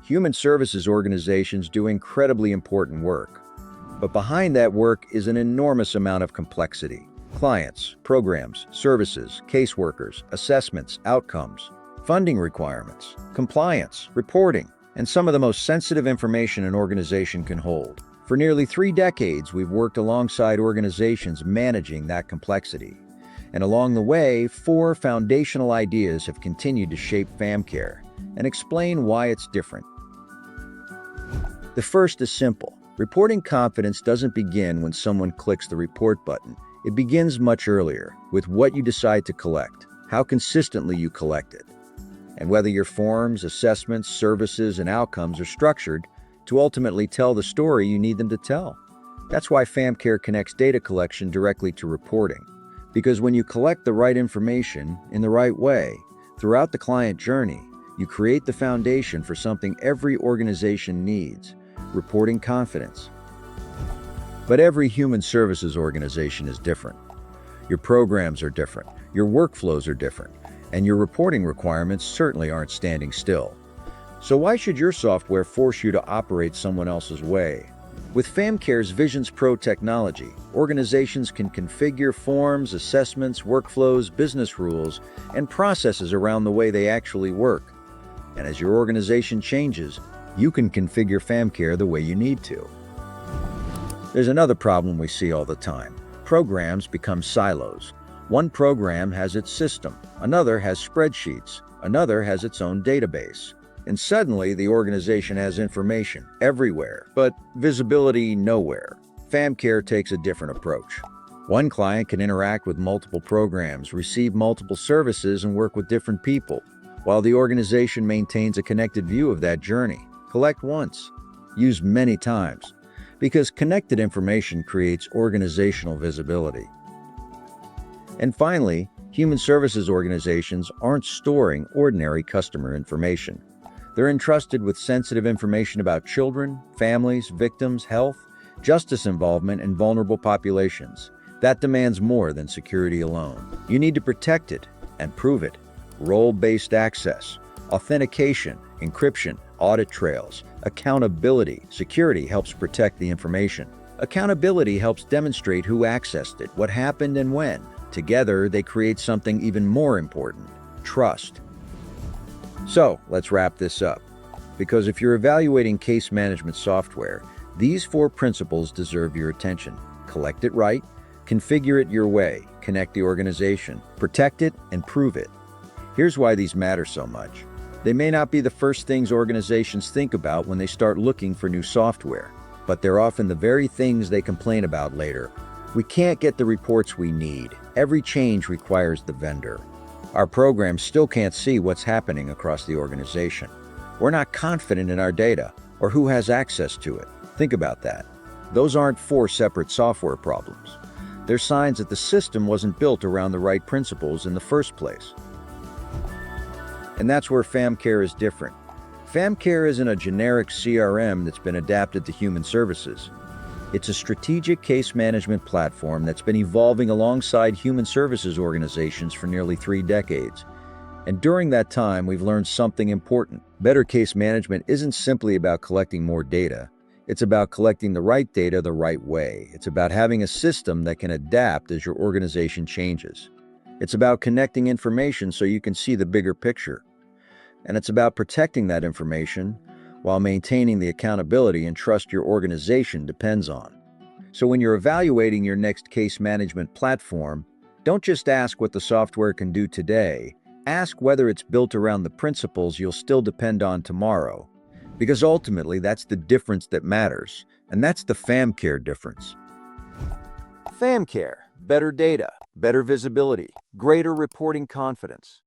Human services organizations do incredibly important work. But behind that work is an enormous amount of complexity. Clients, programs, services, caseworkers, assessments, outcomes, funding requirements, compliance, reporting, and some of the most sensitive information an organization can hold. For nearly 3 decades, we've worked alongside organizations managing that complexity. And along the way, 4 foundational ideas have continued to shape FAMCare and explain why it's different. The first is simple. Reporting confidence doesn't begin when someone clicks the report button. It begins much earlier, with what you decide to collect, how consistently you collect it, and whether your forms, assessments, services, and outcomes are structured to ultimately tell the story you need them to tell. That's why FAMCare connects data collection directly to reporting. Because when you collect the right information in the right way, throughout the client journey, you create the foundation for something every organization needs: reporting confidence. But every human services organization is different. Your programs are different, your workflows are different, and your reporting requirements certainly aren't standing still. So why should your software force you to operate someone else's way? With FAMCare's Visions Pro technology, organizations can configure forms, assessments, workflows, business rules, and processes around the way they actually work. And as your organization changes, you can configure FAMCare the way you need to. There's another problem we see all the time. Programs become silos. One program has its system, another has spreadsheets, another has its own database. And suddenly, the organization has information everywhere, but visibility nowhere. FAMCare takes a different approach. One client can interact with multiple programs, receive multiple services, and work with different people, while the organization maintains a connected view of that journey. Collect once, use many times, because connected information creates organizational visibility. And finally, human services organizations aren't storing ordinary customer information. They're entrusted with sensitive information about children, families, victims, health, justice involvement, and vulnerable populations. That demands more than security alone. You need to protect it and prove it. Role-based access, authentication, encryption, audit trails, accountability. Security helps protect the information. Accountability helps demonstrate who accessed it, what happened, and when. Together, they create something even more important: trust. So, let's wrap this up. Because if you're evaluating case management software, these 4 principles deserve your attention. Collect it right, configure it your way, connect the organization, protect it, and prove it. Here's why these matter so much. They may not be the first things organizations think about when they start looking for new software, but they're often the very things they complain about later. We can't get the reports we need. Every change requires the vendor. Our programs still can't see what's happening across the organization. We're not confident in our data or who has access to it. Think about that. Those aren't 4 separate software problems. They're signs that the system wasn't built around the right principles in the first place. And that's where FAMCare is different. FAMCare isn't a generic CRM that's been adapted to human services. It's a strategic case management platform that's been evolving alongside human services organizations for nearly 3 decades. And during that time, we've learned something important. Better case management isn't simply about collecting more data. It's about collecting the right data the right way. It's about having a system that can adapt as your organization changes. It's about connecting information so you can see the bigger picture. And it's about protecting that information while maintaining the accountability and trust your organization depends on. So when you're evaluating your next case management platform, don't just ask what the software can do today. Ask whether it's built around the principles you'll still depend on tomorrow. Because ultimately, that's the difference that matters. And that's the FAMCare difference. FAMCare: better data, better visibility, greater reporting confidence.